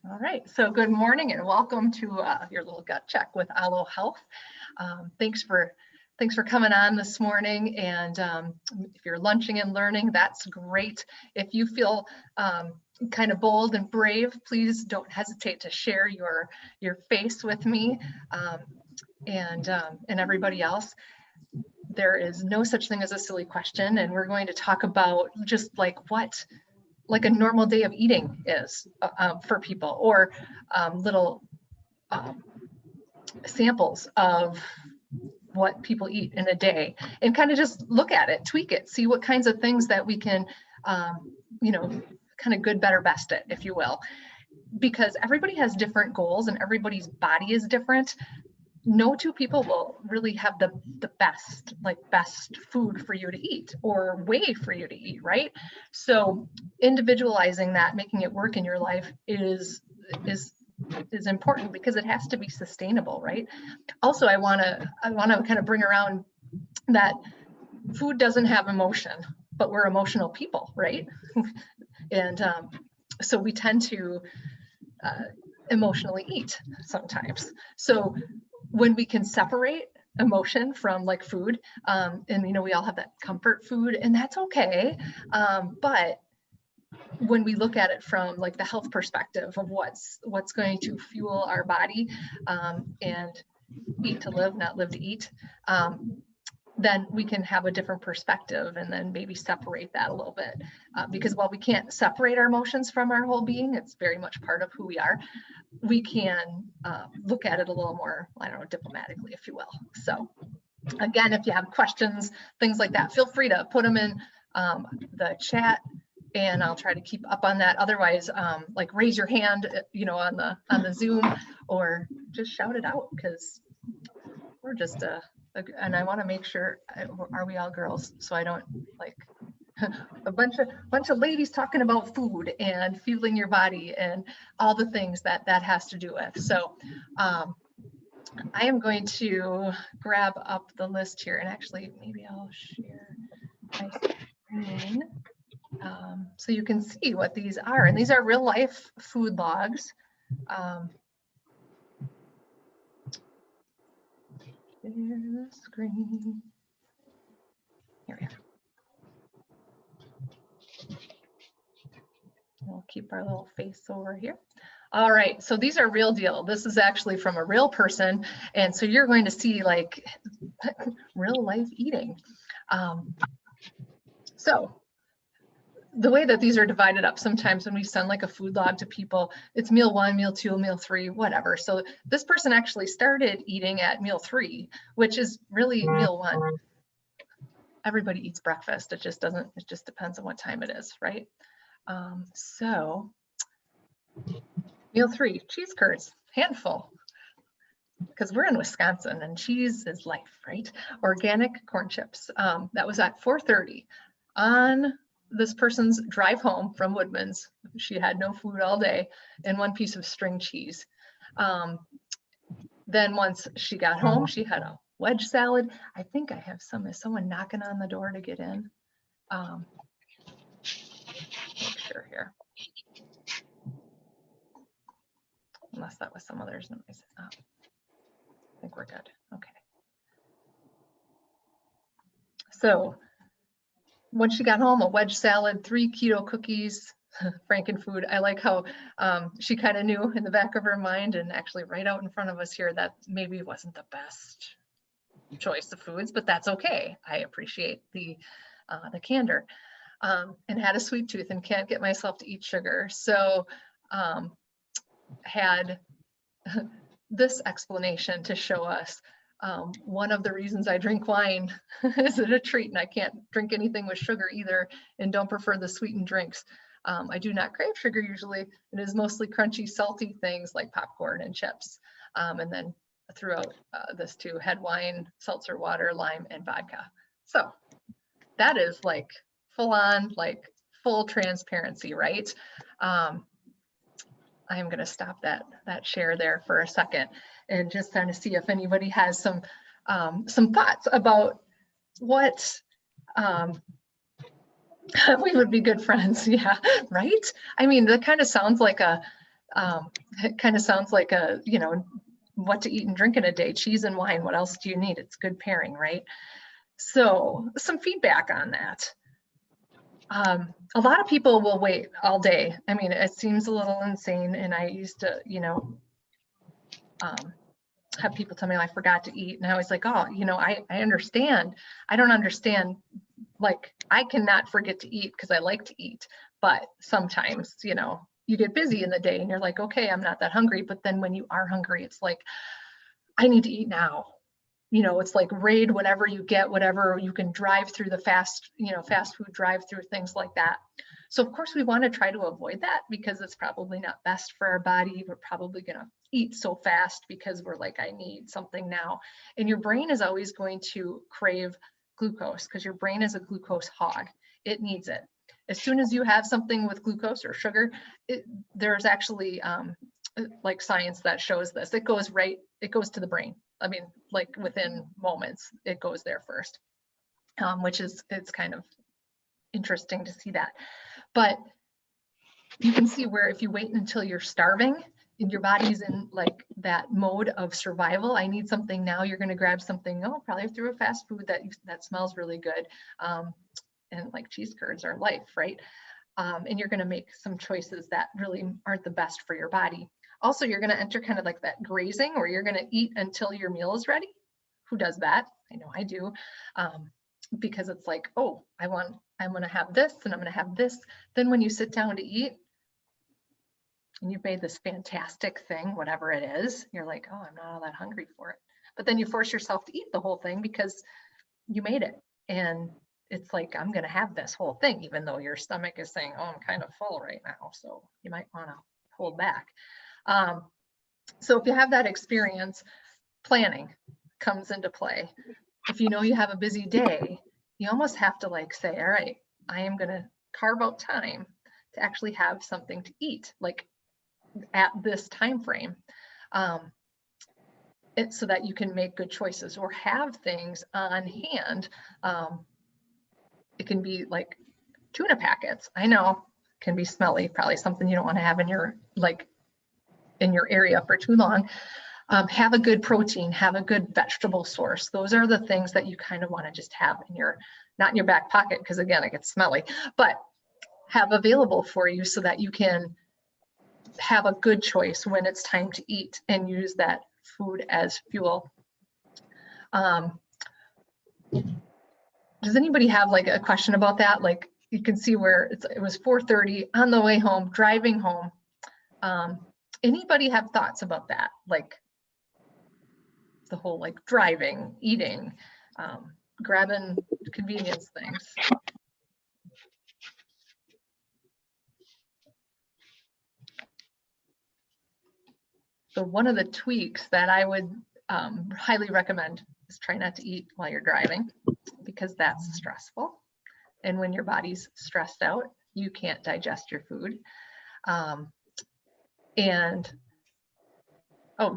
All right, so good morning and welcome to your little gut check with Alo Health. Thanks for coming on this morning. And if you're lunching and learning, that's great. If you feel kind of bold and brave, please don't hesitate to share your face with me and everybody else. There is no such thing as a silly question, and we're going to talk about just what a normal day of eating is for people, or little samples of what people eat in a day, and kind of just look at it, tweak it, see what kinds of things that we can, kind of good, better, best it, if you will, because everybody has different goals and everybody's body is different. No two people will really have the best food for you to eat or way for you to eat, right? So individualizing that, making it work in your life is important, because it has to be sustainable, right? Also, I want to kind of bring around that food doesn't have emotion, but we're emotional people, right? And so we tend to emotionally eat sometimes. So when we can separate emotion from food, and we all have that comfort food, and that's okay, but when we look at it from the health perspective of what's going to fuel our body, and eat to live, not live to eat, then we can have a different perspective, and then maybe separate that a little bit, because while we can't separate our emotions from our whole being, it's very much part of who we are. We can look at it a little more, diplomatically, if you will. So again, if you have questions, things like that, feel free to put them in the chat, and I'll try to keep up on that. Otherwise, raise your hand, on the Zoom, or just shout it out, because we're just and I want to make sure, are we all girls? So I don't a bunch of ladies talking about food and fueling your body and all the things that has to do with. So I am going to grab up the list here, and actually maybe I'll share my screen so you can see what these are. And these are real life food logs. Share the screen. Here we are. We'll keep our little face over here. All right, so these are real deal. This is actually from a real person, and so you're going to see real life eating. So the way that these are divided up, sometimes when we send a food log to people, it's meal 1, meal 2, meal 3, whatever. So this person actually started eating at meal 3, which is really meal 1. Everybody eats breakfast. It just depends on what time it is, right? So meal 3, cheese curds, handful, because we're in Wisconsin and cheese is life, right? Organic corn chips. That was at 4:30 on this person's drive home from Woodman's. She had no food all day, and 1 piece of string cheese. Then once she got home, she had a wedge salad. I think I have is someone knocking on the door to get in? Make sure here. Unless that was some other's noise. I think we're good. Okay. So when she got home, a wedge salad, 3 keto cookies, Frankenfood. I like how she kind of knew in the back of her mind, and actually right out in front of us here, that maybe wasn't the best choice of foods, but that's okay. I appreciate the candor. And had a sweet tooth and can't get myself to eat sugar. So had this explanation to show us, one of the reasons I drink wine is it a treat, and I can't drink anything with sugar either, and don't prefer the sweetened drinks. I do not crave sugar usually. It is mostly crunchy, salty things like popcorn and chips. And then throughout this too, had wine, seltzer water, lime, and vodka. So that is full on, full transparency, right? I am going to stop that share there for a second and just kind of see if anybody has some thoughts about what we would be good friends. Yeah, right. I mean, that kind of sounds like a It kind of sounds like a, what to eat and drink in a day, cheese and wine. What else do you need? It's good pairing, right? So some feedback on that. A lot of people will wait all day. I mean, it seems a little insane. And I used to, have people tell me I forgot to eat. And I was like, oh, I understand. I don't understand. Like, I cannot forget to eat because I like to eat. But sometimes, you get busy in the day and you're like, okay, I'm not that hungry. But then when you are hungry, it's like, I need to eat now. It's like raid whatever you get, whatever you can drive through the fast food drive through, things like that. So of course we want to try to avoid that because it's probably not best for our body. We're probably going to eat so fast because we're like, I need something now. And your brain is always going to crave glucose because your brain is a glucose hog. It needs it. As soon as you have something with glucose or sugar, there's actually like science that shows this. It goes to the brain. I mean, like within moments, it goes there first, it's kind of interesting to see that. But you can see where if you wait until you're starving and your body's in like that mode of survival, I need something now, you're going to grab something, probably through a fast food that smells really good. And like cheese curds are life, right? And you're going to make some choices that really aren't the best for your body. Also, you're going to enter kind of like that grazing where you're going to eat until your meal is ready. Who does that? I know I do. Because it's like, oh, I'm going to have this and I'm going to have this. Then when you sit down to eat and you've made this fantastic thing, whatever it is, you're like, oh, I'm not all that hungry for it. But then you force yourself to eat the whole thing because you made it. And it's like, I'm going to have this whole thing, even though your stomach is saying, oh, I'm kind of full right now. So you might want to hold back. So if you have that experience, planning comes into play. If you know you have a busy day, you almost have to like say, all right, I am going to carve out time to actually have something to eat, like at this time frame, so that you can make good choices or have things on hand. It can be like tuna packets. I know can be smelly, probably something you don't want to have in your area for too long. Have a good protein, have a good vegetable source. Those are the things that you kind of want to just have not in your back pocket, because again, it gets smelly, but have available for you so that you can have a good choice when it's time to eat and use that food as fuel. Does anybody have like a question about that? Like you can see where it was 4:30 on the way home, driving home. Anybody have thoughts about that? Like the whole like driving, eating, grabbing convenience things. So one of the tweaks that I would highly recommend is try not to eat while you're driving, because that's stressful. And when your body's stressed out, you can't digest your food.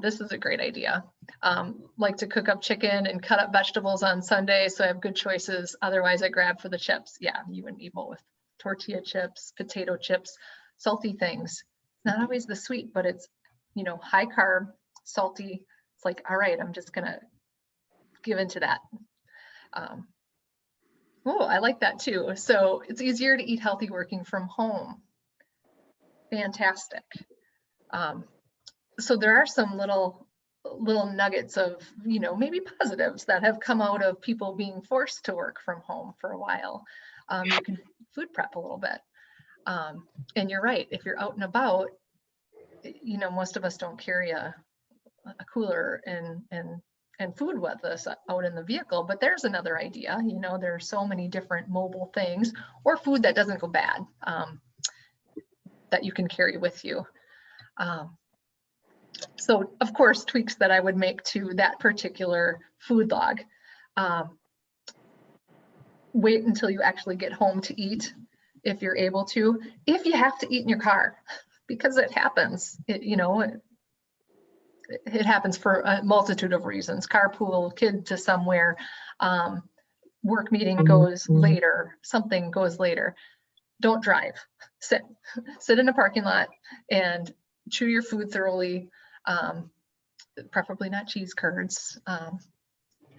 This is a great idea. Like to cook up chicken and cut up vegetables on Sunday, so I have good choices. Otherwise, I grab for the chips. Yeah, you wouldn't eat both. Tortilla chips, potato chips, salty things. Not always the sweet, but it's, high carb, salty. It's like, all right, I'm just gonna give into that. I like that too. So it's easier to eat healthy working from home. Fantastic. So there are some little nuggets of, maybe positives that have come out of people being forced to work from home for a while. You can food prep a little bit. And you're right, if you're out and about, most of us don't carry a cooler and food with us out in the vehicle, but there's another idea. There are so many different mobile things or food that doesn't go bad that you can carry with you. So of course, tweaks that I would make to that particular food log. Wait until you actually get home to eat, if you're able to. If you have to eat in your car, because it happens, it happens for a multitude of reasons. Carpool, kid to somewhere, work meeting goes later, something goes later. Don't drive. Sit in a parking lot and chew your food thoroughly, preferably not cheese curds.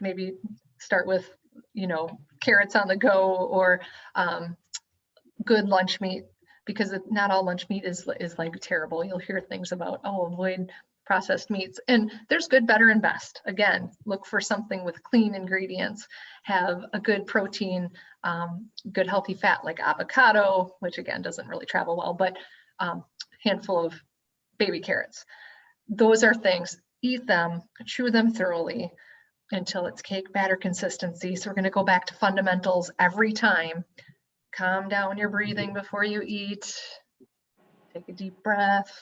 Maybe start with, carrots on the go, or good lunch meat, because not all lunch meat is like terrible. You'll hear things about, oh, avoid processed meats, and there's good, better, and best. Again, look for something with clean ingredients, have a good protein, good healthy fat like avocado, which again doesn't really travel well, but handful of baby carrots. Those are things, eat them, chew them thoroughly until it's cake batter consistency. So we're going to go back to fundamentals every time. Calm down your breathing before you eat. Take a deep breath.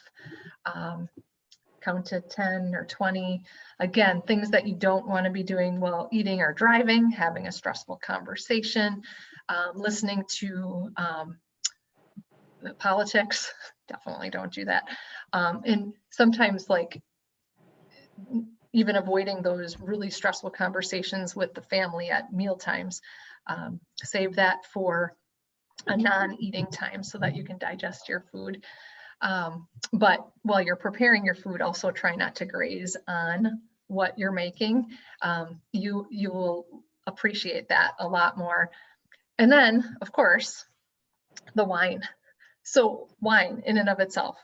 Count to 10 or 20. Again, things that you don't want to be doing while eating or driving, having a stressful conversation, listening to politics. Definitely don't do that. And sometimes, like, even avoiding those really stressful conversations with the family at meal times. Save that for a non-eating time so that you can digest your food. But while you're preparing your food, also try not to graze on what you're making. You will appreciate that a lot more. And then, of course, the wine. So wine in and of itself,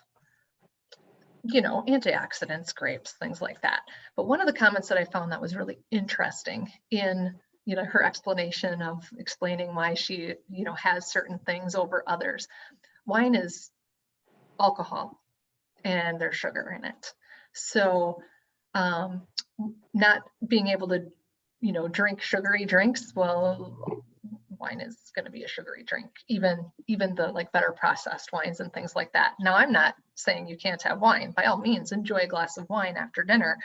antioxidants, grapes, things like that. But one of the comments that I found that was really interesting in, her explanation of explaining why she, has certain things over others. Wine is alcohol and there's sugar in it. So not being able to, drink sugary drinks, well, wine is going to be a sugary drink, even the like better processed wines and things like that. Now, I'm not saying you can't have wine. By all means, enjoy a glass of wine after dinner.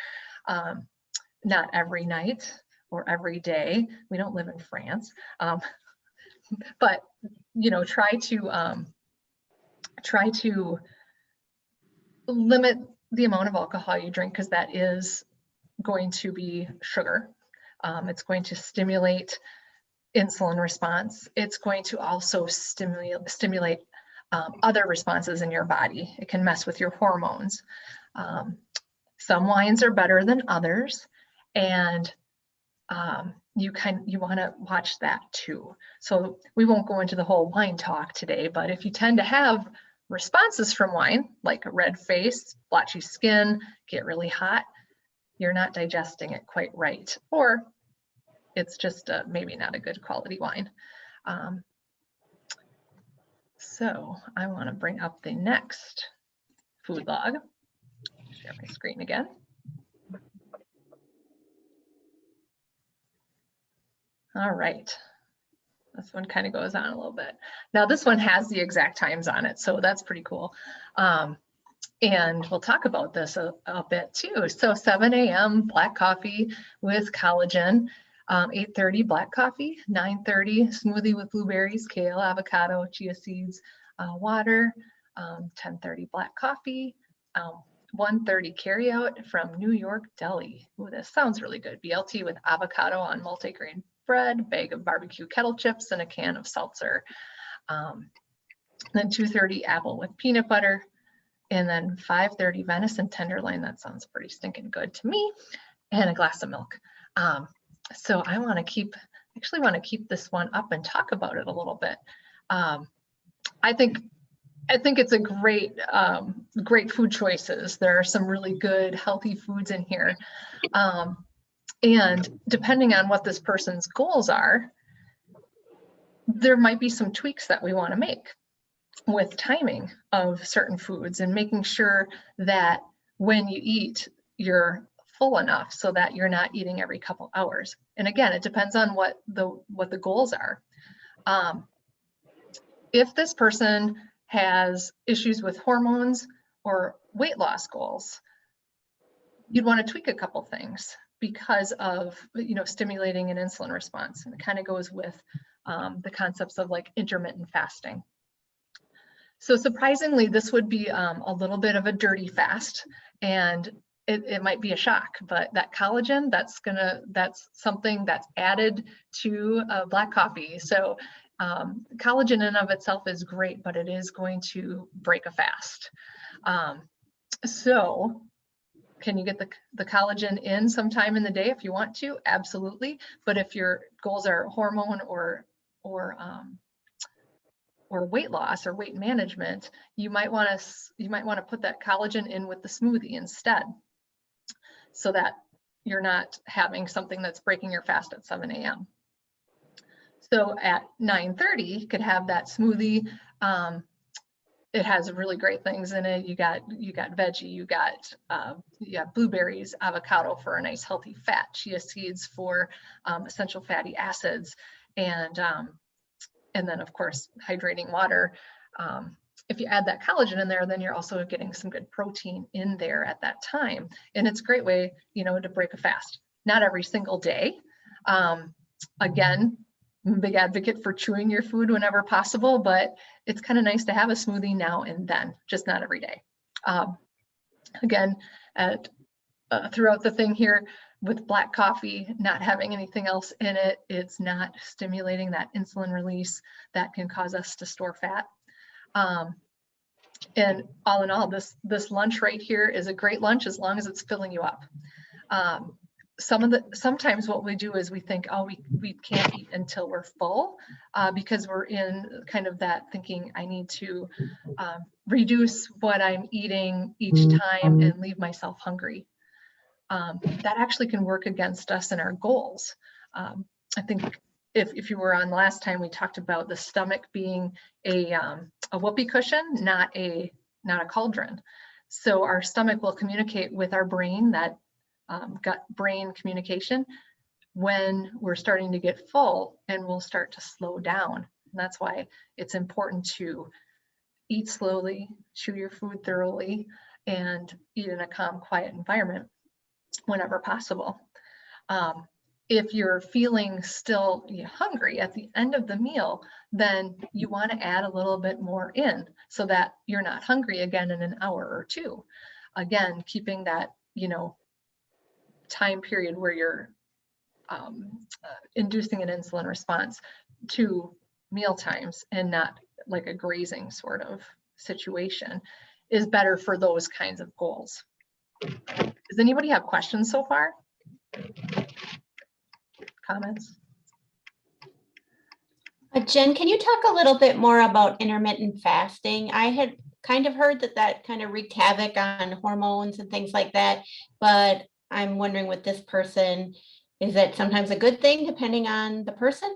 Not every night or every day. We don't live in France. But, try to limit the amount of alcohol you drink, because that is going to be sugar. It's going to stimulate insulin response. It's going to also stimulate other responses in your body. It can mess with your hormones. Some wines are better than others, and you want to watch that too. So we won't go into the whole wine talk today, but if you tend to have responses from wine, like a red face, blotchy skin, get really hot, you're not digesting it quite right, or it's just maybe not a good quality wine. So I want to bring up the next food log. Share my screen again. All right. This one kind of goes on a little bit. Now this one has the exact times on it, so that's pretty cool. And we'll talk about this a bit too. So 7 a.m. black coffee with collagen, 8:30 black coffee, 9:30 smoothie with blueberries, kale, avocado, chia seeds, water, 10:30 black coffee, 1:30 carry out from New York Deli. Ooh, this sounds really good. BLT with avocado on multigrain bread, bag of barbecue kettle chips, and a can of seltzer. Then 2:30 apple with peanut butter, and then 5:30 venison tenderloin. That sounds pretty stinking good to me, and a glass of milk. So I want to keep this one up and talk about it a little bit. I think it's a great food choices. There are some really good healthy foods in here. And depending on what this person's goals are, there might be some tweaks that we want to make with timing of certain foods and making sure that when you eat, you're full enough so that you're not eating every couple hours. And again, it depends on what the goals are. If this person has issues with hormones or weight loss goals, you'd want to tweak a couple things because of, stimulating an insulin response. And it kind of goes with the concepts of like intermittent fasting. So surprisingly, this would be a little bit of a dirty fast, and it might be a shock, but that collagen, that's something that's added to black coffee. So collagen in and of itself is great, but it is going to break a fast. So can you get the collagen in sometime in the day if you want to? Absolutely. But if your goals are hormone or weight loss or weight management, you might want to put that collagen in with the smoothie instead, so that you're not having something that's breaking your fast at 7 a.m. So at 9:30, you could have that smoothie. It has really great things in it. You got veggie, you got blueberries, avocado for a nice healthy fat, chia seeds for essential fatty acids, and then of course hydrating water. If you add that collagen in there, then you're also getting some good protein in there at that time, and it's a great way, to break a fast. Not every single day. Again, I'm a big advocate for chewing your food whenever possible, but it's kind of nice to have a smoothie now and then, just not every day. Again, throughout the thing here with black coffee, not having anything else in it, it's not stimulating that insulin release that can cause us to store fat. And all in all, this lunch right here is a great lunch as long as it's filling you up. Sometimes what we do is we think, oh, we can't eat until we're full, because we're in kind of that thinking, I need to reduce what I'm eating each time and leave myself hungry. That actually can work against us and our goals. I think if you were on last time, we talked about the stomach being a whoopee cushion, not a cauldron. So our stomach will communicate with our brain, that gut-brain communication, when we're starting to get full, and we'll start to slow down. And that's why it's important to eat slowly, chew your food thoroughly, and eat in a calm, quiet environment whenever possible. If you're feeling still hungry at the end of the meal, then you want to add a little bit more in so that you're not hungry again in an hour or two. Again, keeping that, time period where you're inducing an insulin response to meal times and not like a grazing sort of situation is better for those kinds of goals. Does anybody have questions so far? Comments? Jen, can you talk a little bit more about intermittent fasting? I had kind of heard that kind of wreaked havoc on hormones and things like that, but I'm wondering with this person, is that sometimes a good thing depending on the person?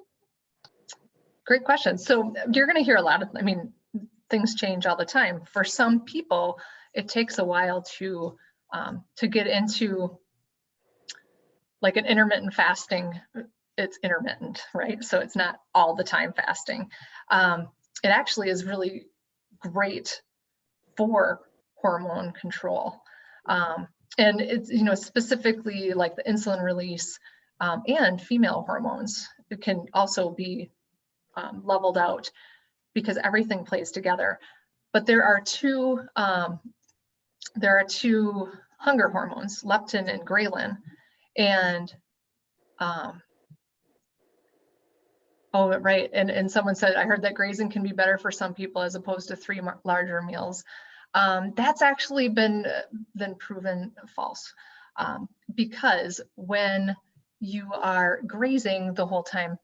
Great question. So you're going to hear a lot of, things change all the time. For some people, it takes a while to get into like an intermittent fasting. It's intermittent, right? So it's not all the time fasting. It actually is really great for hormone control. And it's, specifically like the insulin release and female hormones. It can also be leveled out because everything plays together. But there are two hunger hormones, leptin and ghrelin. And oh, right. And someone said, I heard that grazing can be better for some people as opposed to 3 larger meals. That's actually been proven false, because when you are grazing the whole time,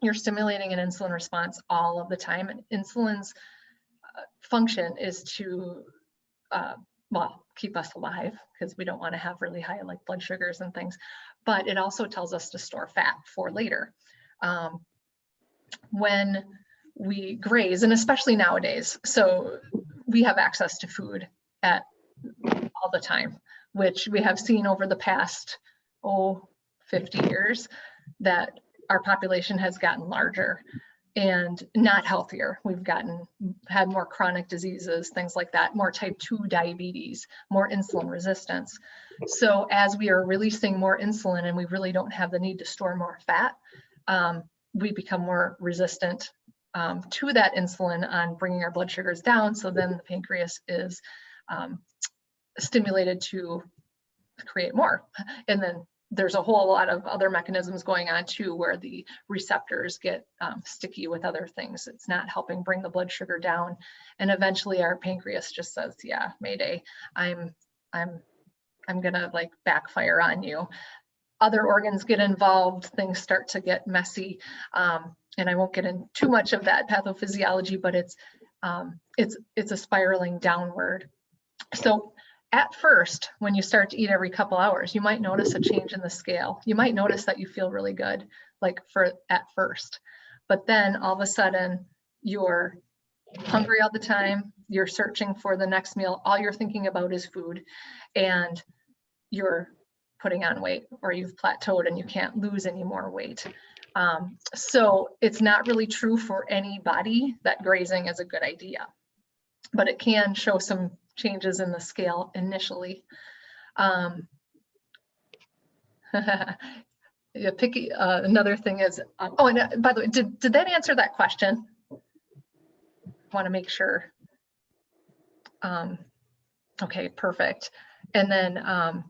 you're stimulating an insulin response all of the time. And insulin's function is to, keep us alive, because we don't want to have really high blood sugars and things, but it also tells us to store fat for later. When we graze, and especially nowadays, so we have access to food all the time, which we have seen over the past 50 years that our population has gotten larger and not healthier. We've had more chronic diseases, things like that, more type 2 diabetes, more insulin resistance. So as we are releasing more insulin and we really don't have the need to store more fat, we become more resistant to that insulin on bringing our blood sugars down. So then the pancreas is stimulated to create more. And then there's a whole lot of other mechanisms going on too, where the receptors get sticky with other things. It's not helping bring the blood sugar down. And eventually our pancreas just says, yeah, Mayday, I'm gonna like backfire on you. Other organs get involved, things start to get messy. And I won't get into too much of that pathophysiology, but it's a spiraling downward. So at first, when you start to eat every couple hours, you might notice a change in the scale. You might notice that you feel really good, like at first, but then all of a sudden you're hungry all the time. You're searching for the next meal. All you're thinking about is food, and you're putting on weight, or you've plateaued and you can't lose any more weight. So it's not really true for anybody that grazing is a good idea, but it can show some changes in the scale initially. Yeah, picky. Another thing is, oh, and by the way, did that answer that question? I want to make sure. Okay, perfect. And then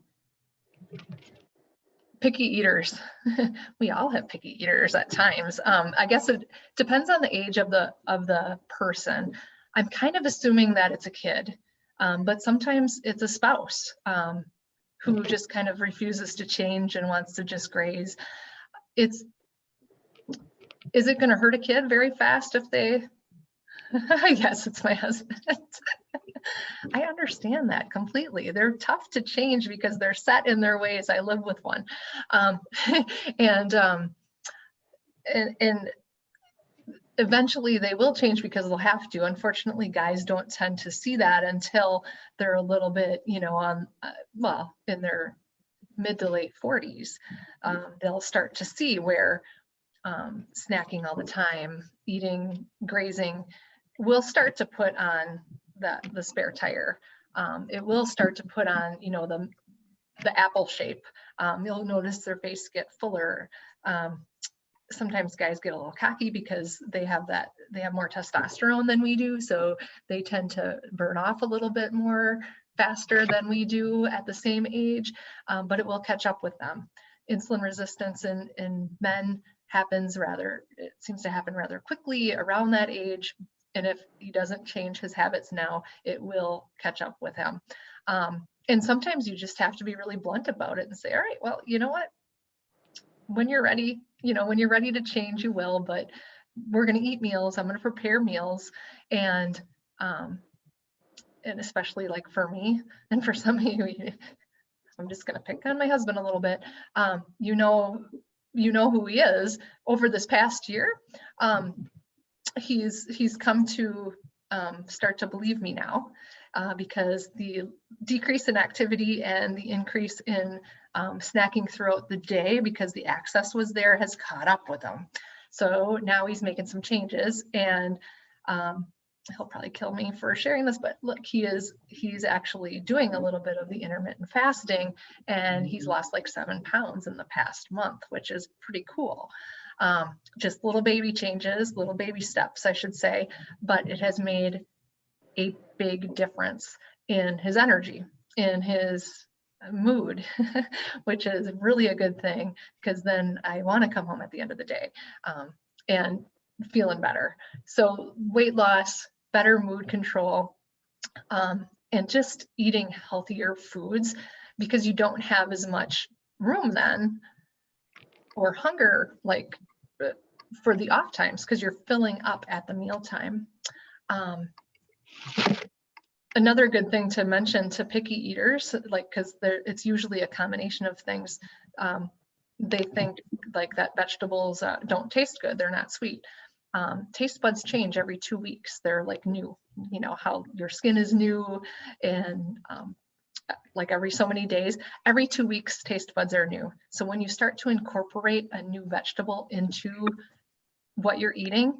picky eaters. We all have picky eaters at times. I guess it depends on the age of the person. I'm kind of assuming that it's a kid, but sometimes it's a spouse who just kind of refuses to change and wants to just graze. Is it going to hurt a kid very fast if they? Yes, it's my husband. I understand that completely. They're tough to change because they're set in their ways. I live with one. And eventually they will change because they'll have to. Unfortunately, guys don't tend to see that until they're a little bit, well, in their mid to late 40s. They'll start to see where snacking all the time, eating, grazing, will start to put on the spare tire. It will start to put on, the apple shape. You'll notice their face get fuller. Sometimes guys get a little cocky because they have more testosterone than we do. So they tend to burn off a little bit more faster than we do at the same age, but it will catch up with them. Insulin resistance in men it seems to happen rather quickly around that age. And if he doesn't change his habits now, it will catch up with him. And sometimes you just have to be really blunt about it and say, all right, well, you know what? When you're ready, when you're ready to change, you will, but we're going to eat meals. I'm going to prepare meals. And especially like for me and for some of you, I'm just going to pick on my husband a little bit. You know who he is. Over this past year, he's come to start to believe me now, because the decrease in activity and the increase in snacking throughout the day, because the access was there, has caught up with him. So now he's making some changes, and he'll probably kill me for sharing this, but look, he's actually doing a little bit of the intermittent fasting, and he's lost like 7 pounds in the past month, which is pretty cool. Just little baby changes, little baby steps, I should say, but it has made a big difference in his energy, in his mood, which is really a good thing, because then I want to come home at the end of the day and feeling better. So weight loss, better mood control, and just eating healthier foods, because you don't have as much room then, or hunger, like for the off times, because you're filling up at the meal time. Another good thing to mention to picky eaters, because it's usually a combination of things. They think like that vegetables don't taste good, they're not sweet. Taste buds change every 2 weeks. They're like new, how your skin is new, and like every so many days, every 2 weeks, taste buds are new. So when you start to incorporate a new vegetable into what you're eating,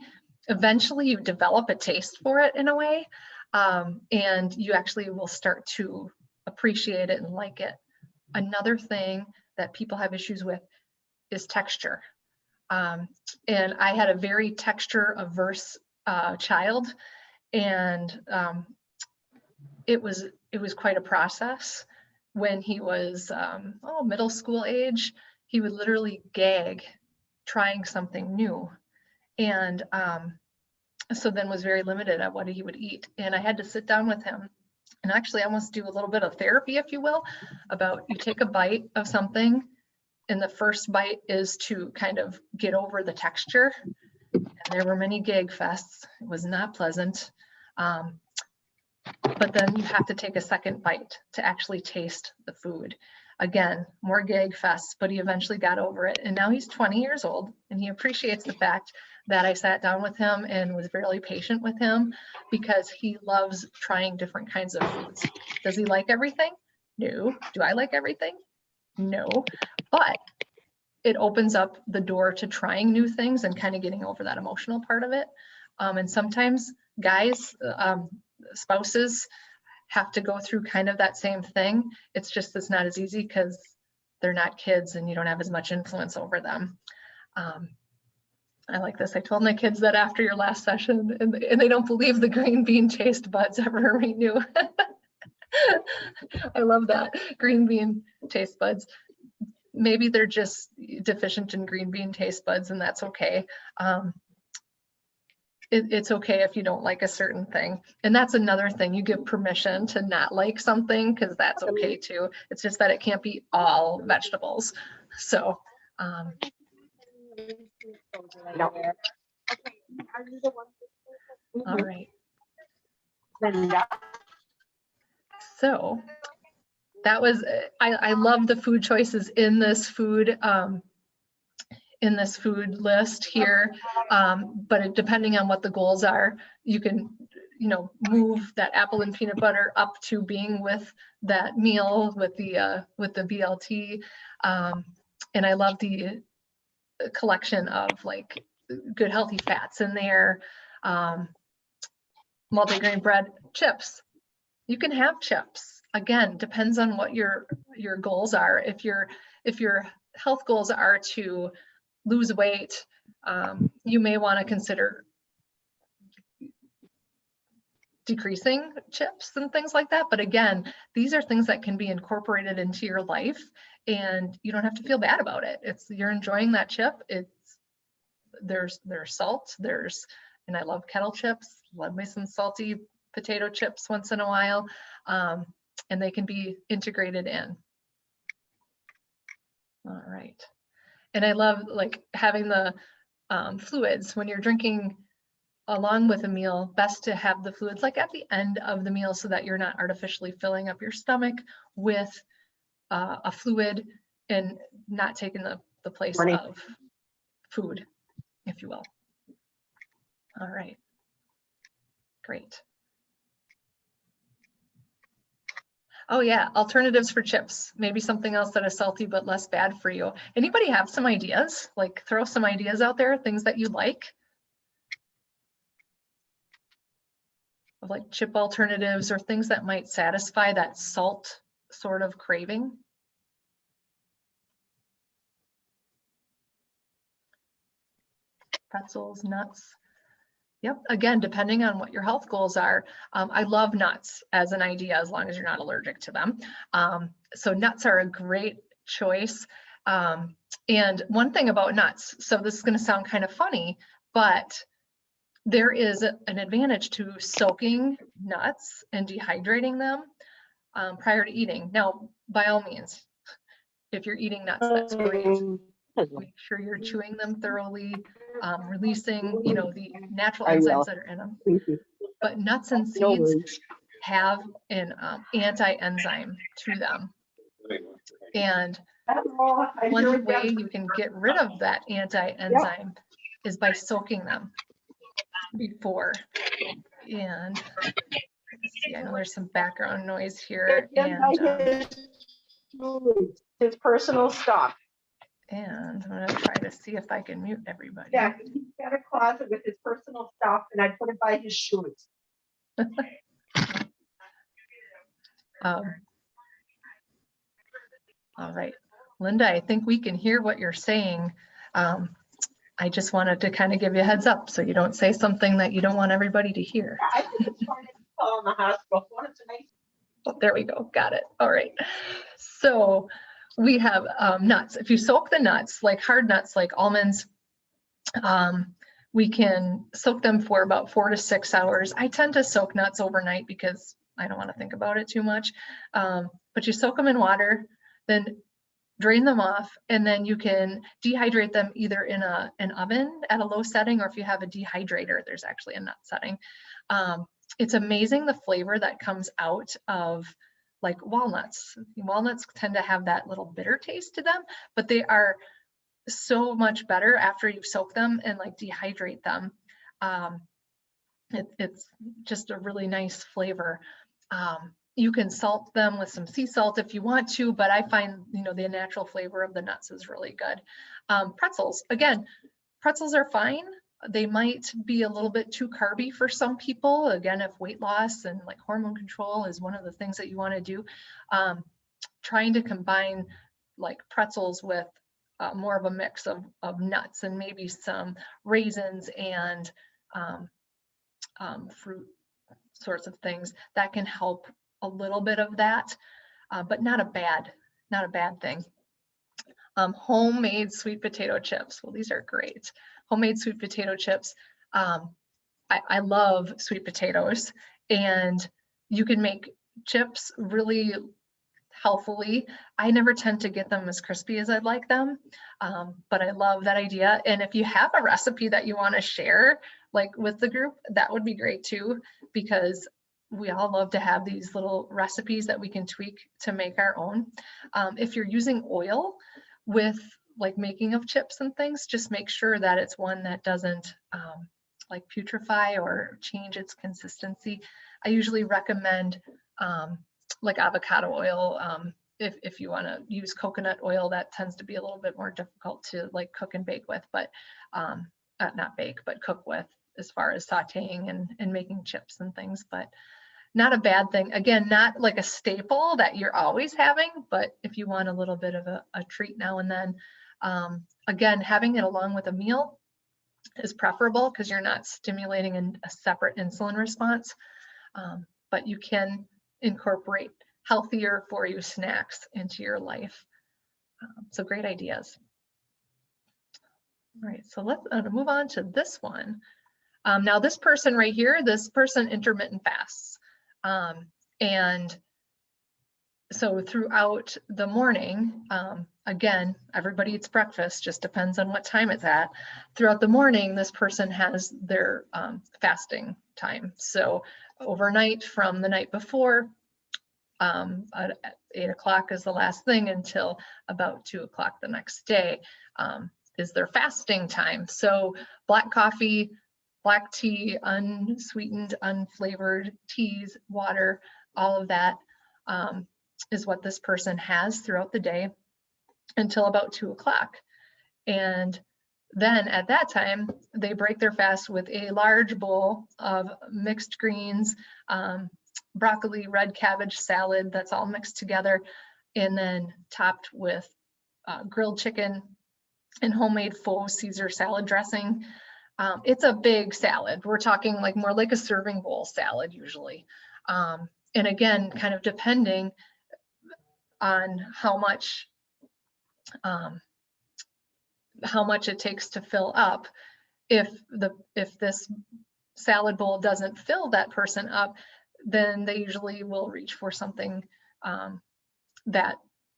eventually you develop a taste for it in a way, and you actually will start to appreciate it and like it. Another thing that people have issues with is texture. And I had a very texture averse child, and it was quite a process. when he was middle school age, he would literally gag trying something new. And so then was very limited at what he would eat. And I had to sit down with him and actually almost do a little bit of therapy, if you will, about you take a bite of something and the first bite is to kind of get over the texture. And there were many gag fests. It was not pleasant. But then you have to take a second bite to actually taste the food. Again, more gag fests, but he eventually got over it. And now he's 20 years old and he appreciates the fact that I sat down with him and was fairly patient with him because he loves trying different kinds of foods. Does he like everything? No. Do I like everything? No. But it opens up the door to trying new things and kind of getting over that emotional part of it. And sometimes guys, spouses have to go through kind of that same thing. It's just it's not as easy because they're not kids and you don't have as much influence over them. I like this. I told my kids that after your last session, and they don't believe the green bean taste buds ever renew. I love that. Green bean taste buds. Maybe they're just deficient in green bean taste buds, and that's okay. It's okay if you don't like a certain thing. And that's another thing. You give permission to not like something because that's okay too. It's just that it can't be all vegetables. So, all right. So that was, I love the food choices in this food list here, but depending on what the goals are, you can, move that apple and peanut butter up to being with that meal with the BLT, and I love the collection of like good healthy fats in there. Multigrain bread, chips. You can have chips. Again, depends on what your goals are. If your health goals are to lose weight, you may want to consider decreasing chips and things like that. But again, these are things that can be incorporated into your life and you don't have to feel bad about it. You're enjoying that chip. There's salt, and I love kettle chips, love me some salty potato chips once in a while, and they can be integrated in. All right. And I love like having the fluids when you're drinking along with a meal, best to have the fluids like at the end of the meal so that you're not artificially filling up your stomach with a fluid and not taking the place of food, if you will. All right, great. Oh yeah, alternatives for chips. Maybe something else that is salty but less bad for you. Anybody have some ideas? Like throw some ideas out there, things that you like? Of like chip alternatives or things that might satisfy that salt sort of craving. Pretzels, nuts. Yep, again, depending on what your health goals are. I love nuts as an idea as long as you're not allergic to them. So nuts are a great choice. And one thing about nuts, so this is going to sound kind of funny, but there is an advantage to soaking nuts and dehydrating them prior to eating. Now, by all means, if you're eating nuts, that's great. Make sure you're chewing them thoroughly, releasing, the natural enzymes that are in them. But nuts and seeds have an anti-enzyme to them. And one way you can get rid of that anti-enzyme is by soaking them before. And let's see, I know there's some background noise here. And his personal stuff. And I'm going to try to see if I can mute everybody. Yeah, he's got a closet with his personal stuff, and I put it by his shoes. All right, Linda, I think we can hear what you're saying. I just wanted to kind of give you a heads up so you don't say something that you don't want everybody to hear. I think it's fine to call in the hospital. There we go. Got it. All right. So we have nuts. If you soak the nuts, like hard nuts, like almonds, we can soak them for about 4 to 6 hours. I tend to soak nuts overnight because I don't want to think about it too much. But you soak them in water, then drain them off, and then you can dehydrate them either in an oven at a low setting, or if you have a dehydrator, there's actually a nut setting. It's amazing the flavor that comes out of like walnuts. Walnuts tend to have that little bitter taste to them, but they are so much better after you've soaked them and like dehydrate them. It's just a really nice flavor. You can salt them with some sea salt if you want to, but I find, the natural flavor of the nuts is really good. Pretzels, again, pretzels are fine. They might be a little bit too carby for some people. Again, if weight loss and like hormone control is one of the things that you want to do, trying to combine like pretzels with more of a mix of nuts and maybe some raisins and fruit sorts of things that can help a little bit of that, but not a bad thing. Homemade sweet potato chips. Well, these are great. Homemade sweet potato chips. I love sweet potatoes, and you can make chips really healthily. I never tend to get them as crispy as I'd like them, but I love that idea. And if you have a recipe that you want to share, like with the group, that would be great too, because we all love to have these little recipes that we can tweak to make our own. If you're using oil with like making of chips and things, just make sure that it's one that doesn't like putrefy or change its consistency. I usually recommend like avocado oil. If you want to use coconut oil, that tends to be a little bit more difficult to like cook and bake with, but not bake, but cook with as far as sauteing and making chips and things, but not a bad thing. Again, not like a staple that you're always having, but if you want a little bit of a treat now and then, again, having it along with a meal is preferable because you're not stimulating a separate insulin response, but you can incorporate healthier for you snacks into your life. So great ideas. All right, so let's move on to this one. Now this person right here, this person intermittent fasts. And so throughout the morning, again, everybody eats breakfast, just depends on what time it's at. Throughout the morning, this person has their fasting time. So overnight from the night before, at 8 o'clock is the last thing until about 2 o'clock the next day is their fasting time. So black coffee, black tea, unsweetened, unflavored teas, water, all of that is what this person has throughout the day until about 2 o'clock. And then at that time, they break their fast with a large bowl of mixed greens, broccoli, red cabbage salad that's all mixed together, and then topped with grilled chicken and homemade faux Caesar salad dressing. It's a big salad. We're talking like more like a serving bowl salad usually. And again, kind of depending on how much it takes to fill up. If this salad bowl doesn't fill that person up, then they usually will reach for something that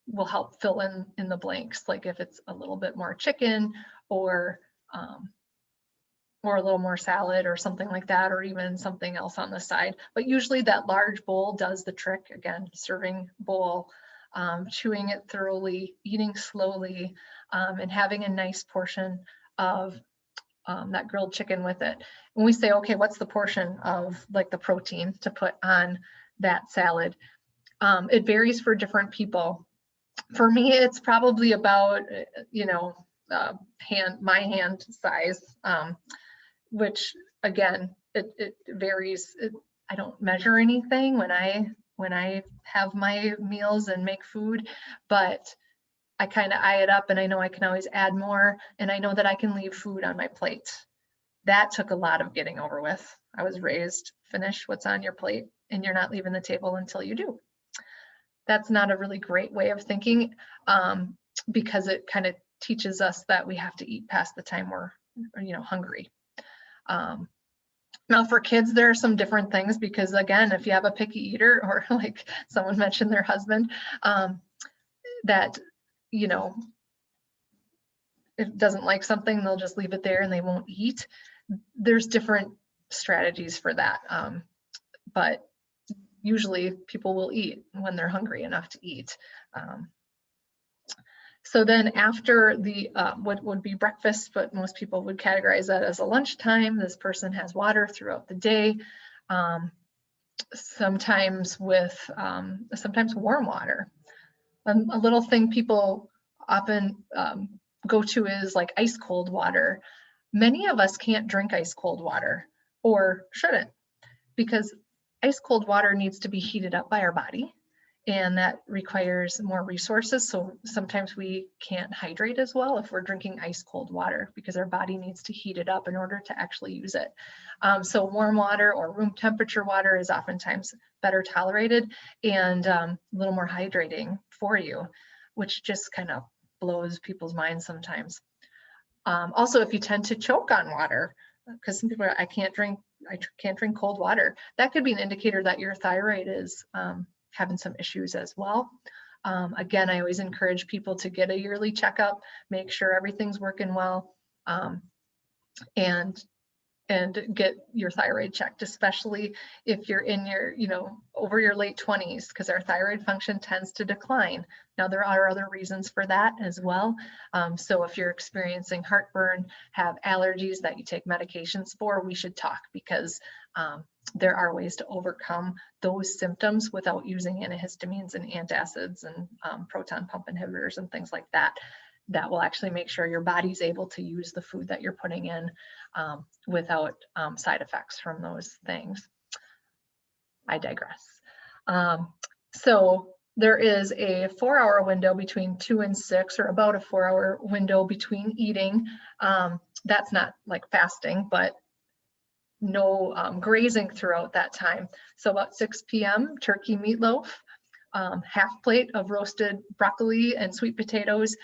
will help fill in the blanks. Like if it's a little bit more chicken or a little more salad or something like that, or even something else on the side. But usually that large bowl does the trick. Again, serving bowl, chewing it thoroughly, eating slowly, and having a nice portion of that grilled chicken with it. When we say, okay, what's the portion of like the protein to put on that salad? It varies for different people. For me, it's probably about, my hand size, which again, it varies. I don't measure anything when I have my meals and make food, but I kind of eye it up and I know I can always add more, and I know that I can leave food on my plate. That took a lot of getting over with. I was raised, finish what's on your plate, and you're not leaving the table until you do. that's not a really great way of thinking, because it kind of teaches us that we have to eat past the time we're, hungry. Now for kids, there are some different things, because again, if you have a picky eater, or like someone mentioned their husband, that, if it doesn't like something, they'll just leave it there and they won't eat. There's different strategies for that. But usually people will eat when they're hungry enough to eat. So then after the, what would be breakfast, but most people would categorize that as a lunchtime, this person has water throughout the day, sometimes warm water. A little thing people often go to is like ice cold water. Many of us can't drink ice cold water, or shouldn't, because ice cold water needs to be heated up by our body, and that requires more resources. So sometimes we can't hydrate as well if we're drinking ice cold water, because our body needs to heat it up in order to actually use it. So warm water or room temperature water is oftentimes better tolerated and a little more hydrating for you, which just kind of blows people's minds sometimes. Also, if you tend to choke on water, because some people are, I can't drink cold water, that could be an indicator that your thyroid is having some issues as well. Again, I always encourage people to get a yearly checkup, make sure everything's working well, and get your thyroid checked, especially if you're in your, over your late 20s, because our thyroid function tends to decline. Now, there are other reasons for that as well. So if you're experiencing heartburn, have allergies that you take medications for, we should talk, because there are ways to overcome those symptoms without using antihistamines and antacids and proton pump inhibitors and things like that. That will actually make sure your body's able to use the food that you're putting in without side effects from those things. I digress. So there is a 4-hour window between 2 and 6, or about a 4-hour window between eating. That's not like fasting, but no grazing throughout that time. So about 6 p.m., turkey meatloaf, half plate of roasted broccoli and sweet potatoes.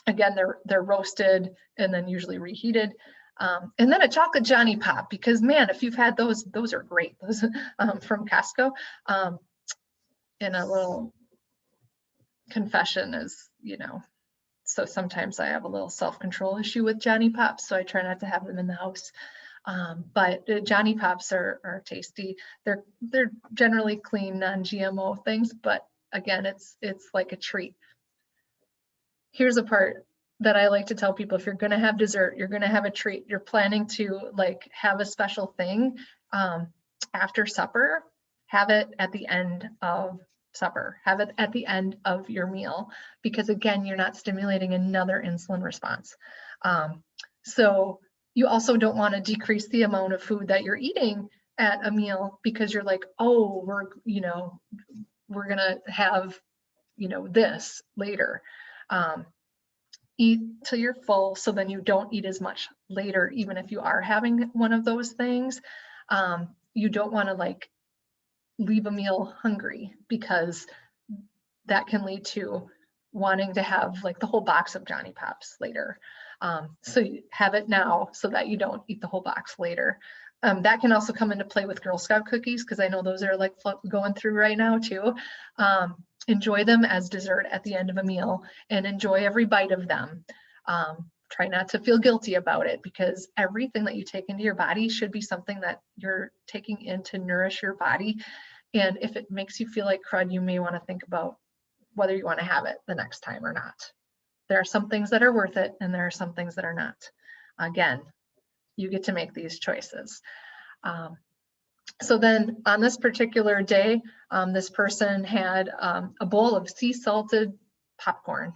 Again, they're roasted and then usually reheated. And then a chocolate Johnny Pop, because man, if you've had those are great. Those from Costco. And a little confession is, so sometimes I have a little self-control issue with Johnny Pops, so I try not to have them in the house. But Johnny Pops are tasty. They're generally clean, non-GMO things, but again, it's like a treat. Here's a part that I like to tell people: if you're going to have dessert, you're going to have a treat, you're planning to like have a special thing after supper, have it at the end of supper, have it at the end of your meal, because again, you're not stimulating another insulin response. So you also don't want to decrease the amount of food that you're eating at a meal, because you're like, oh, we're gonna have, this later. Eat till you're full, so then you don't eat as much later, even if you are having one of those things. You don't want to like leave a meal hungry, because that can lead to wanting to have like the whole box of Johnny Pops later. So you have it now so that you don't eat the whole box later. That can also come into play with Girl Scout cookies, because I know those are like going through right now too. Enjoy them as dessert at the end of a meal, and enjoy every bite of them. Try not to feel guilty about it, because everything that you take into your body should be something that you're taking in to nourish your body. And if it makes you feel like crud, you may want to think about whether you want to have it the next time or not. There are some things that are worth it, and there are some things that are not. Again, you get to make these choices. So then on this particular day, this person had a bowl of sea salted popcorn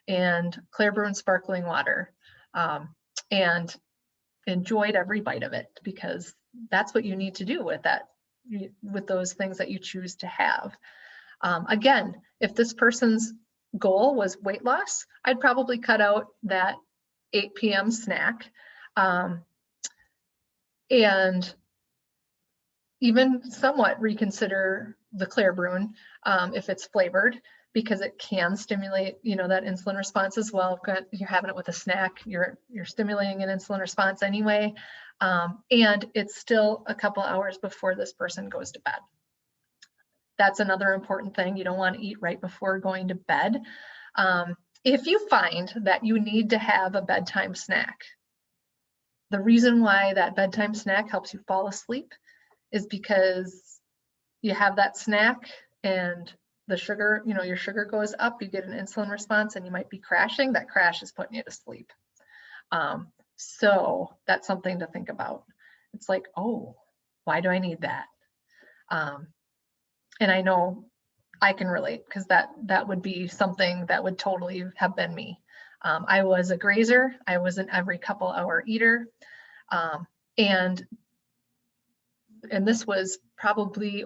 and Claire Brune sparkling water, and enjoyed every bite of it, because that's what you need to do with that, with those things that you choose to have. Again, if this person's goal was weight loss, I'd probably cut out that 8 p.m. snack, and even somewhat reconsider the Claire Brune, if it's flavored, because it can stimulate, you know, that insulin response as well. You're having it with a snack, you're stimulating an insulin response anyway. And it's still a couple hours before this person goes to bed. That's another important thing. You don't want to eat right before going to bed. If you find that you need to have a bedtime snack, the reason why that bedtime snack helps you fall asleep is because you have that snack and the sugar, you know, your sugar goes up, you get an insulin response and you might be crashing. That crash is putting you to sleep. So that's something to think about. It's like, oh, why do I need that? And I know I can relate because that would be something that would totally have been me. I was a grazer. I was an every couple hour eater. And this was probably,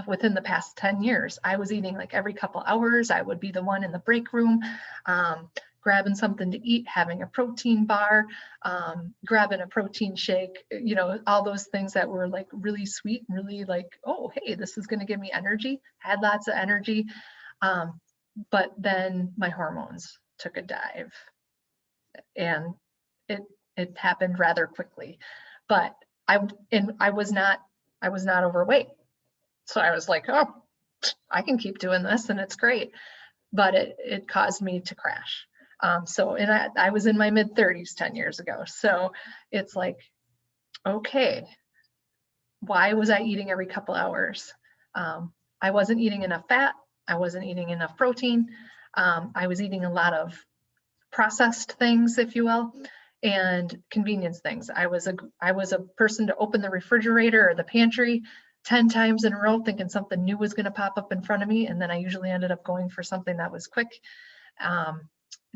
within the past 10 years, I was eating like every couple hours. I would be the one in the break room, grabbing something to eat, having a protein bar, grabbing a protein shake, you know, all those things that were like really sweet and really like, oh, hey, this is going to give me energy. Had lots of energy. But then my hormones took a dive and it happened rather quickly. But I was not overweight. So I was like, oh, I can keep doing this and it's great. But it caused me to crash. And I was in my mid 30s 10 years ago. So it's like, okay, why was I eating every couple hours? I wasn't eating enough fat. I wasn't eating enough protein. I was eating a lot of processed things, if you will, and convenience things. I was a person to open the refrigerator or the pantry 10 times in a row thinking something new was going to pop up in front of me. And then I usually ended up going for something that was quick,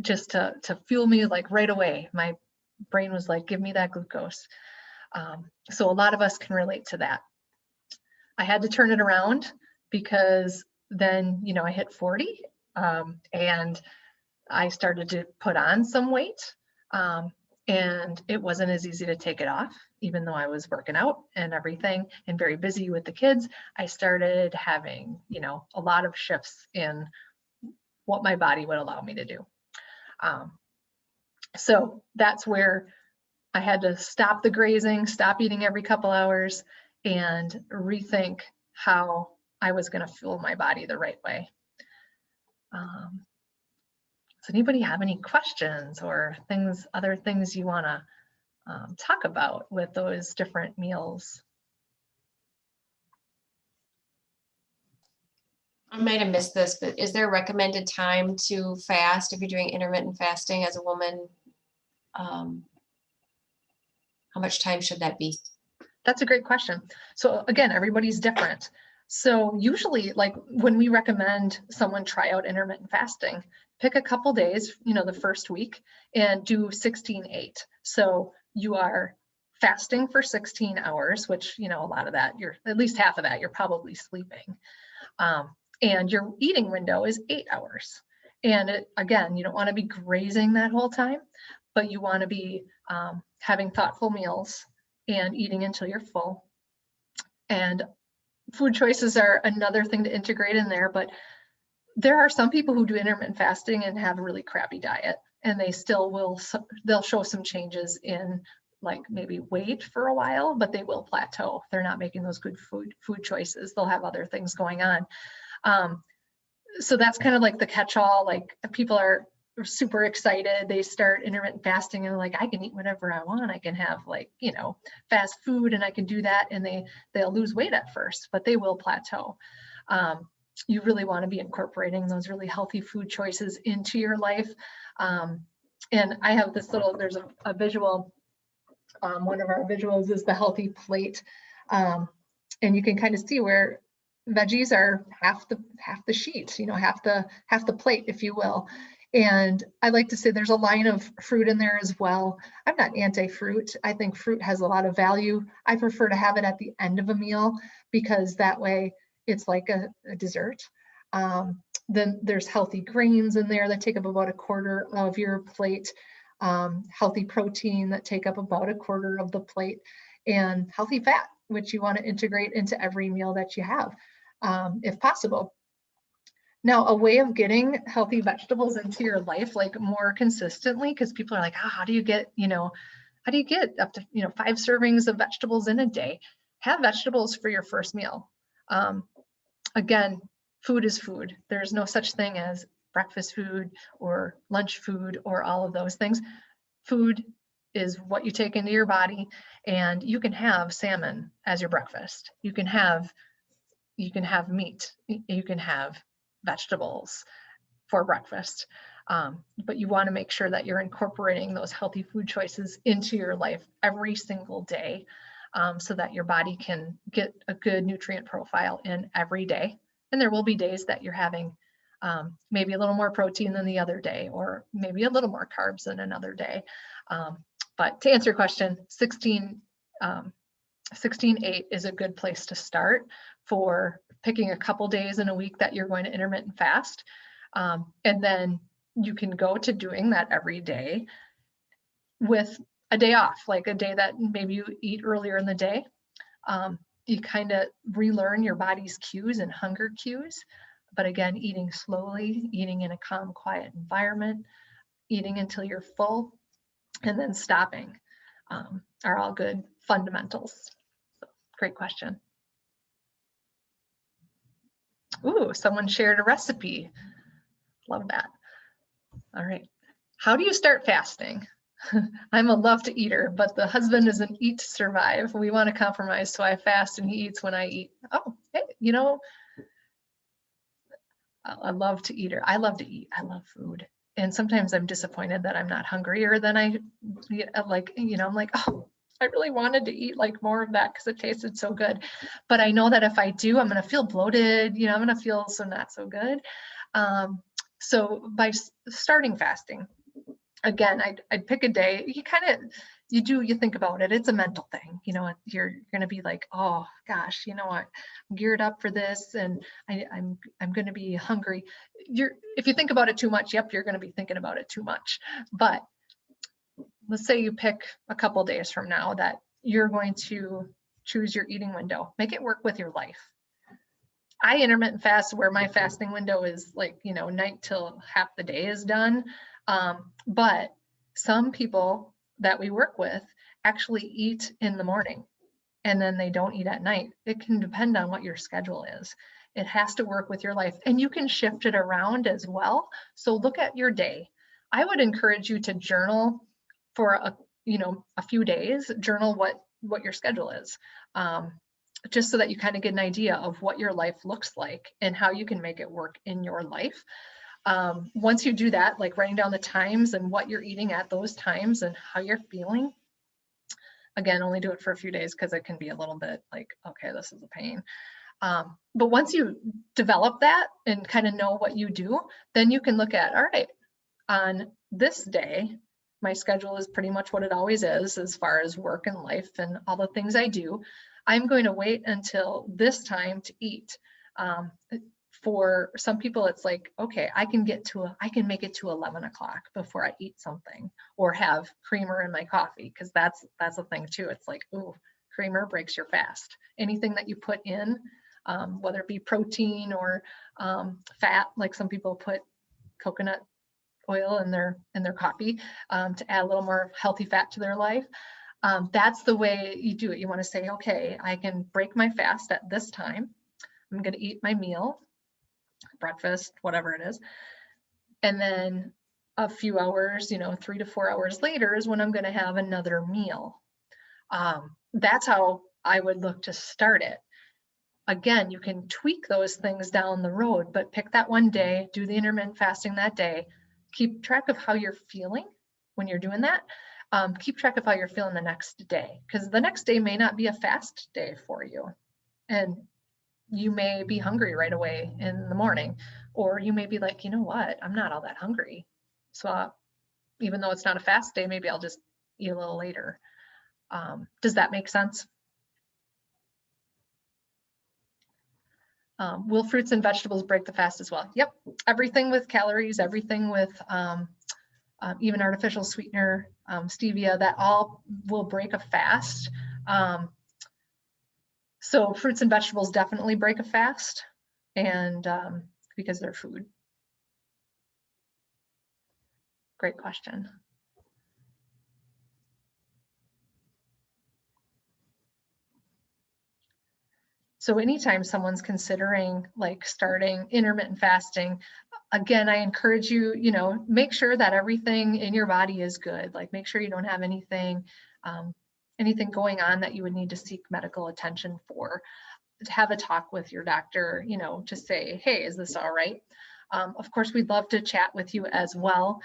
just to fuel me like right away. My brain was like, give me that glucose. So a lot of us can relate to that. I had to turn it around because then, you know, I hit 40 and I started to put on some weight. And it wasn't as easy to take it off, even though I was working out and everything and very busy with the kids. I started having, you know, a lot of shifts in what my body would allow me to do. So that's where I had to stop the grazing, stop eating every couple hours, and rethink how I was going to fuel my body the right way. Does anybody have any questions or other things you want to talk about with those different meals? I might have missed this, but is there a recommended time to fast if you're doing intermittent fasting as a woman? How much time should that be? That's a great question. So again, everybody's different. So usually, like when we recommend someone try out intermittent fasting, pick a couple days, you know, the first week and do 16-8. So you are fasting for 16 hours, which, you know, a lot of that, at least half of that, you're probably sleeping. And your eating window is 8 hours. And again, you don't want to be grazing that whole time, but you want to be having thoughtful meals and eating until you're full. And food choices are another thing to integrate in there, but there are some people who do intermittent fasting and have a really crappy diet, and they still they'll show some changes in like maybe weight for a while, but they will plateau. They're not making those good food choices. They'll have other things going on. So that's kind of like the catch-all. Like people are super excited. They start intermittent fasting and like, I can eat whatever I want. I can have like, you know, fast food and I can do that. And they'll lose weight at first, but they will plateau. You really want to be incorporating those really healthy food choices into your life. And I have this there's a visual, one of our visuals is the healthy plate. And you can kind of see where veggies are half the sheet, you know, half the plate, if you will. And I like to say there's a line of fruit in there as well. I'm not anti-fruit. I think fruit has a lot of value. I prefer to have it at the end of a meal because that way it's like a dessert. Then there's healthy grains in there that take up about a quarter of your plate, healthy protein that take up about a quarter of the plate, and healthy fat, which you want to integrate into every meal that you have. if possible. Now, a way of getting healthy vegetables into your life, like more consistently, because people are like, oh, how do you get, how do you get up to, 5 servings of vegetables in a day? Have vegetables for your first meal. Again, food is food. There's no such thing as breakfast food or lunch food or all of those things. Food is what you take into your body, and you can have salmon as your breakfast. You can have meat. You can have vegetables for breakfast. But you want to make sure that you're incorporating those healthy food choices into your life every single day, so that your body can get a good nutrient profile in every day. And there will be days that you're having maybe a little more protein than the other day, or maybe a little more carbs than another day. But to answer your question, 16-8 is a good place to start for picking a couple days in a week that you're going to intermittent fast. And then you can go to doing that every day with a day off, like a day that maybe you eat earlier in the day. You kind of relearn your body's cues and hunger cues. But again, eating slowly, eating in a calm, quiet environment, eating until you're full, and then stopping are all good fundamentals. So, great question. Ooh, someone shared a recipe. Love that. All right. How do you start fasting? I'm a love to eater, but the husband is an eat to survive. We want to compromise, so I fast and he eats when I eat. Oh, hey, I love to eat. I love to eat. I love food. And sometimes I'm disappointed that I'm not hungrier than I'm like, oh, I really wanted to eat like more of that because it tasted so good. But I know that if I do, I'm going to feel bloated, I'm going to feel so not so good. So by starting fasting, again, I'd pick a day. You think about it. It's a mental thing. You're going to be like, oh gosh, I'm geared up for this, and I'm going to be hungry. If you think about it too much, yep, you're going to be thinking about it too much. But let's say you pick a couple days from now that you're going to choose your eating window. Make it work with your life. I intermittent fast where my fasting window is like, night till half the day is done. But some people that we work with actually eat in the morning and then they don't eat at night. It can depend on what your schedule is. It has to work with your life, and you can shift it around as well. So look at your day. I would encourage you to journal for a few days, journal what your schedule is. Just so that you kind of get an idea of what your life looks like and how you can make it work in your life. Once you do that, like writing down the times and what you're eating at those times and how you're feeling, again, only do it for a few days because it can be a little bit like, okay, this is a pain. But once you develop that and kind of know what you do, then you can look at, all right, on this day, my schedule is pretty much what it always is as far as work and life and all the things I do. I'm going to wait until this time to eat. For some people, it's like, okay, I can make it to 11 o'clock before I eat something or have creamer in my coffee, because that's a thing too. It's like, ooh, creamer breaks your fast. Anything that you put in, whether it be protein or fat, like some people put coconut oil in their coffee to add a little more healthy fat to their life. That's the way you do it. You want to say, okay, I can break my fast at this time. I'm going to eat my meal, breakfast, whatever it is. And then a few hours, 3 to 4 hours later is when I'm going to have another meal. That's how I would look to start it. Again, you can tweak those things down the road, but pick that one day, do the intermittent fasting that day, keep track of how you're feeling when you're doing that. Keep track of how you're feeling the next day, because the next day may not be a fast day for you. And you may be hungry right away in the morning, or you may be like, you know what, I'm not all that hungry. So even though it's not a fast day, maybe I'll just eat a little later. Does that make sense? Will fruits and vegetables break the fast as well? Yep, everything with calories, everything with even artificial sweetener, stevia, that all will break a fast. So fruits and vegetables definitely break a fast. and because they're food? Great question. So anytime someone's considering like starting intermittent fasting, again, I encourage you, make sure that everything in your body is good. Like make sure you don't have anything going on that you would need to seek medical attention for. To have a talk with your doctor, to say, hey, is this all right? Of course, we'd love to chat with you as well.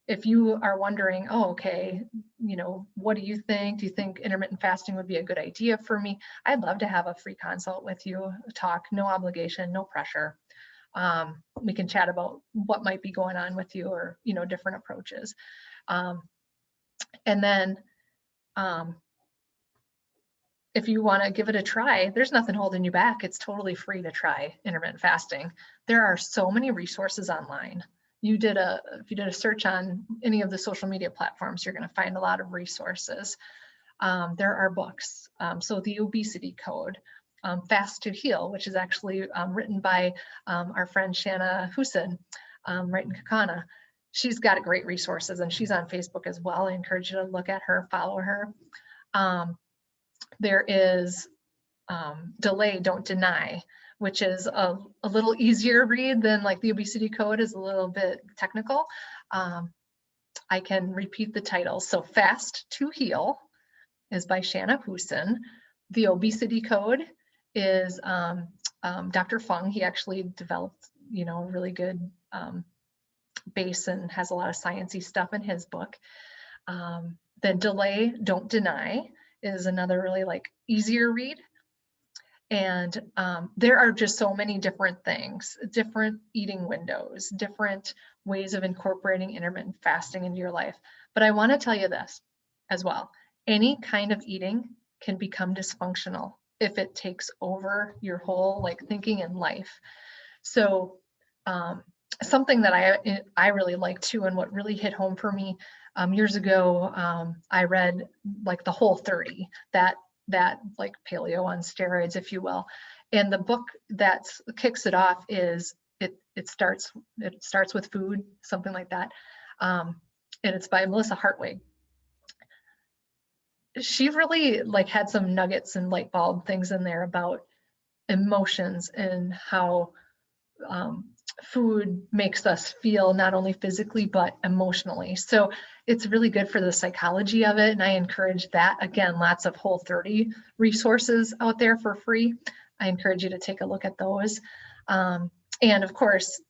If you are wondering, oh, okay, what do you think? Do you think intermittent fasting would be a good idea for me? I'd love to have a free consult with you, talk, no obligation, no pressure. We can chat about what might be going on with you or, different approaches. And then if you want to give it a try, there's nothing holding you back. It's totally free to try intermittent fasting. There are so many resources online. If you did a search on any of the social media platforms, you're going to find a lot of resources. There are books. So the Obesity Code, Fast to Heal, which is actually written by our friend Shanna Hussein, right in Kakana. She's got great resources and she's on Facebook as well. I encourage you to look at her, follow her. There is Delay, Don't Deny, which is a little easier read than like the Obesity Code is a little bit technical. I can repeat the title. So Fast to Heal is by Shanna Hussein. The Obesity Code is Dr. Fung. He actually developed, a really good base and has a lot of sciencey stuff in his book. Then Delay, Don't Deny is another really like easier read. And there are just so many different things, different eating windows, different ways of incorporating intermittent fasting into your life. But I want to tell you this as well. Any kind of eating can become dysfunctional if it takes over your whole like thinking and life. So something that I really like too, and what really hit home for me years ago, I read like the Whole30, that like paleo on steroids, if you will. And the book that kicks it off is it starts with food, something like that. And it's by Melissa Hartwig. She really like had some nuggets and light bulb things in there about emotions and how food makes us feel not only physically but emotionally. So it's really good for the psychology of it, and I encourage that. Again, lots of Whole30 resources out there for free. I encourage you to take a look at those. And of course,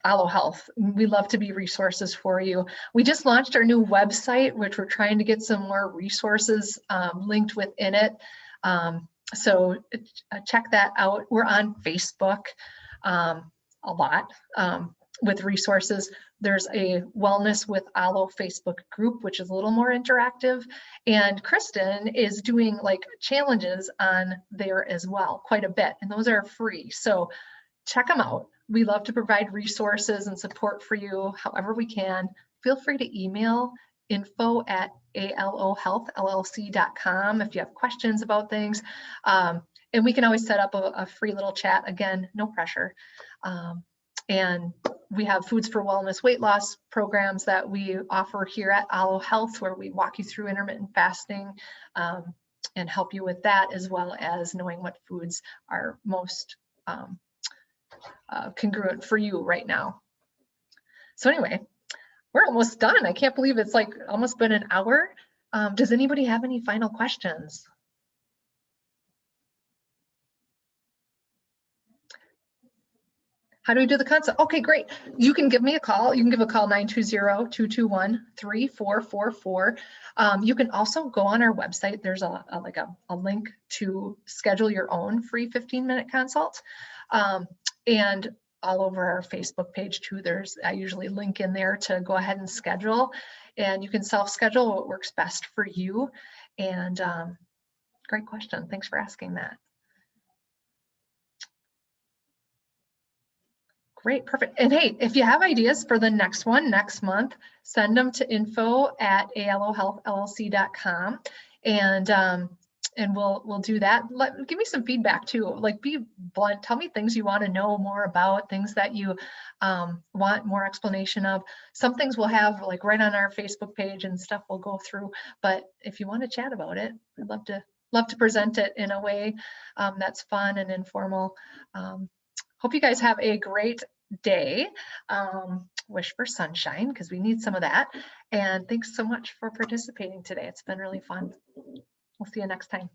Alo Health. We love to be resources for you. We just launched our new website, which we're trying to get some more resources linked within it. So check that out. We're on Facebook a lot with resources. There's a Wellness with Alo Facebook group, which is a little more interactive. And Kristen is doing like challenges on there as well, quite a bit. And those are free. So check them out. We love to provide resources and support for you however we can. Feel free to email info@alohealthllc.com if you have questions about things. And we can always set up a free little chat. Again, no pressure. And we have Foods for Wellness weight loss programs that we offer here at Alo Health, where we walk you through intermittent fasting and help you with that, as well as knowing what foods are most congruent for you right now. So anyway, we're almost done. I can't believe it's like almost been an hour. Does anybody have any final questions? How do we do the consult? Okay, great. You can give me a call. You can give a call 920-221-3444. You can also go on our website. There's a link to schedule your own free 15-minute consult. And all over our Facebook page too, I usually link in there to go ahead and schedule, and you can self-schedule what works best for you. And great question. Thanks for asking that. Great, perfect. And hey, if you have ideas for the next one next month, send them to info@alohealthllc.com. And And we'll do that. Give me some feedback too. Like, be blunt. Tell me things you want to know more about, things that you want more explanation of. Some things we'll have like right on our Facebook page and stuff we'll go through. But if you want to chat about it, I'd love to present it in a way that's fun and informal. Hope you guys have a great day. Wish for sunshine because we need some of that. And thanks so much for participating today. It's been really fun. We'll see you next time.